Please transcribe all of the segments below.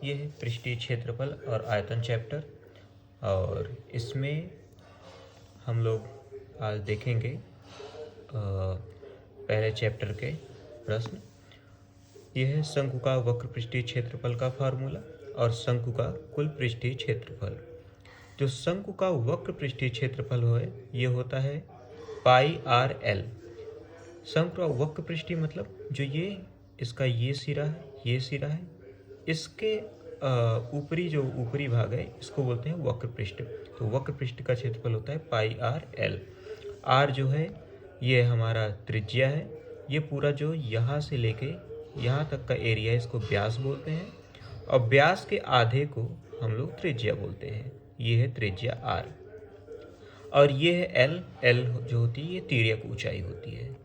ये है पृष्ठीय क्षेत्रफल और आयतन चैप्टर, और इसमें हम लोग आज देखेंगे पहले चैप्टर के प्रश्न। यह है शंकु का वक्र पृष्ठीय क्षेत्रफल का फार्मूला और शंकु का कुल पृष्ठीय क्षेत्रफल। जो शंकु का वक्र पृष्ठीय क्षेत्रफल है ये होता है पाई आर एल। शंकु का वक्र पृष्ठीय मतलब जो ये इसका ये सिरा है, इसके ऊपरी जो ऊपरी भाग है इसको बोलते हैं वक्र पृष्ठ। तो वक्र पृष्ठ का क्षेत्रफल होता है पाई आर एल। आर जो है ये हमारा त्रिज्या है, ये पूरा जो यहाँ से लेके यहाँ तक का एरिया है इसको व्यास बोलते हैं, और व्यास के आधे को हम लोग त्रिज्या बोलते हैं। ये है त्रिज्या आर, और ये है एल। एल जो होती है ये तिर्यक ऊंचाई होती है।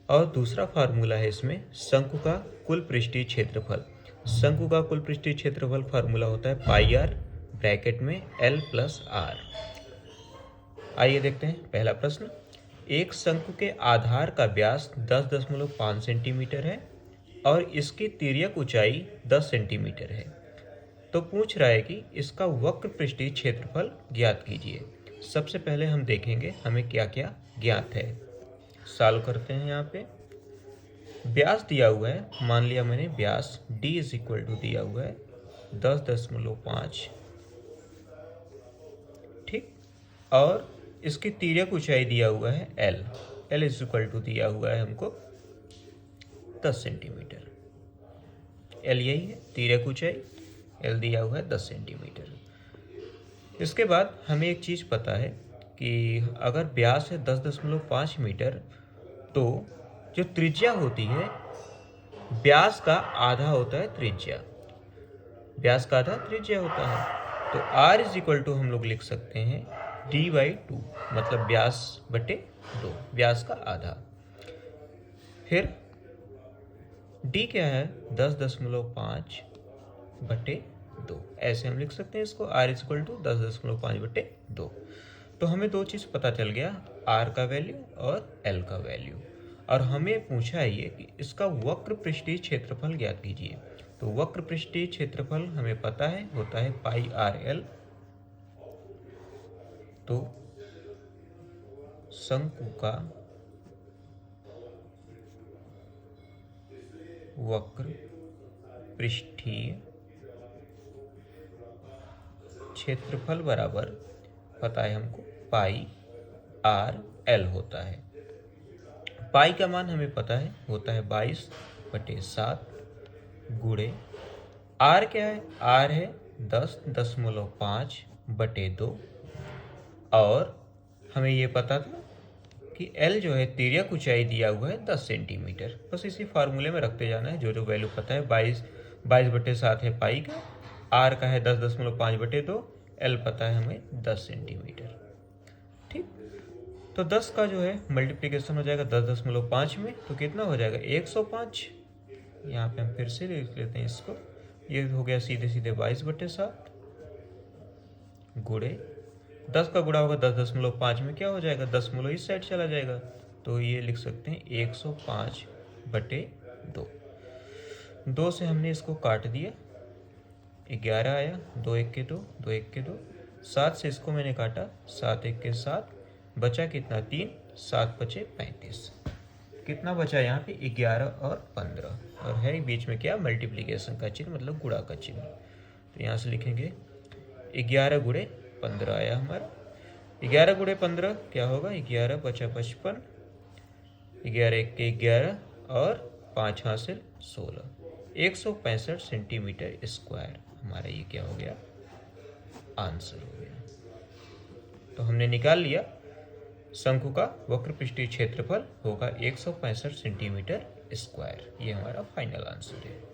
और दूसरा फार्मूला है इसमें शंकु का कुल पृष्ठीय क्षेत्रफल। शंकु का कुल पृष्ठीय क्षेत्रफल फार्मूला होता है पाई आर ब्रैकेट में एल प्लस आर। आइए देखते हैं पहला प्रश्न। एक शंकु के आधार का व्यास 10.5 सेंटीमीटर है और इसकी तिर्यक ऊंचाई 10 सेंटीमीटर है। तो पूछ रहा है कि इसका वक्र पृष्ठीय क्षेत्रफल ज्ञात कीजिए। सबसे पहले हम देखेंगे हमें क्या क्या ज्ञात है। सॉल्व करते हैं। यहाँ पे व्यास दिया हुआ है, मान लिया मैंने व्यास d इज इक्वल टू दिया हुआ है 10.5, ठीक। और इसकी तिर्यक ऊंचाई दिया हुआ है l। l is equal to दिया हुआ है हमको 10 सेंटीमीटर। l यही है तिर्यक ऊंचाई, l दिया हुआ है 10 सेंटीमीटर। इसके बाद हमें एक चीज़ पता है कि अगर व्यास है 10.5 मीटर, तो जो त्रिज्या होती है व्यास का आधा होता है त्रिज्या, व्यास का आधा त्रिज्या होता है। तो r इज इक्वल टू हम लोग लिख सकते हैं d/2, मतलब व्यास बटे 2, व्यास का आधा। फिर d क्या है 10.5 बटे 2, ऐसे हम लिख सकते हैं इसको। r इज इक्वल टू 10.5 बटे 2। तो हमें दो चीज़ पता चल गया, r का वैल्यू और l का वैल्यू। और हमें पूछा है ये कि इसका वक्र पृष्ठीय क्षेत्रफल ज्ञात कीजिए। तो वक्र पृष्ठीय क्षेत्रफल हमें पता है होता है पाई आर एल। तो शंकु का वक्र पृष्ठीय क्षेत्रफल बराबर पता है हमको पाई आर एल होता है। पाई का मान हमें पता है होता है 22/7 गुणे आर क्या है, आर है 10.5 बटे 2, और हमें ये पता था कि एल जो है तिर्यक ऊंचाई दिया हुआ है 10 सेंटीमीटर। बस इसी फार्मूले में रखते जाना है। जो जो वैल्यू पता है 22/7 है पाई का, आर का है 10.5 बटे 2, एल पता है हमें 10 सेंटीमीटर, ठीक। तो 10 का जो है मल्टीप्लिकेशन हो जाएगा 10.5 में, तो कितना हो जाएगा 105। यहाँ पे हम फिर से लिख लेते हैं इसको, ये हो गया सीधे सीधे 22/7 गुणे 10 का गुणा होगा 10.5 में, क्या हो जाएगा 10 इस साइड चला जाएगा, तो ये लिख सकते हैं 105/2। 2 से हमने इसको काट दिया, 11 आया, 2 1 के 2, 2 1 के 2। 7 से इसको मैंने काटा, 7 1 के 7, बचा कितना 3, 7 5 35। कितना बचा यहाँ पे 11 और 15, और है बीच में क्या मल्टीप्लिकेशन का चिन्ह, मतलब गुणा का चिन्ह। तो यहाँ से लिखेंगे 11 गुणे 15 आया हमारा। 11 गुणे 15 क्या होगा, 11 5 55, 11 1 के 11 और 5 हासिल 16, 165 सेंटीमीटर स्क्वायर हमारा ये क्या हो गया, आंसर हो गया। तो हमने निकाल लिया शंकु का वक्र पृष्ठीय क्षेत्रफल होगा 165 सेंटीमीटर स्क्वायर। ये हमारा फाइनल आंसर है।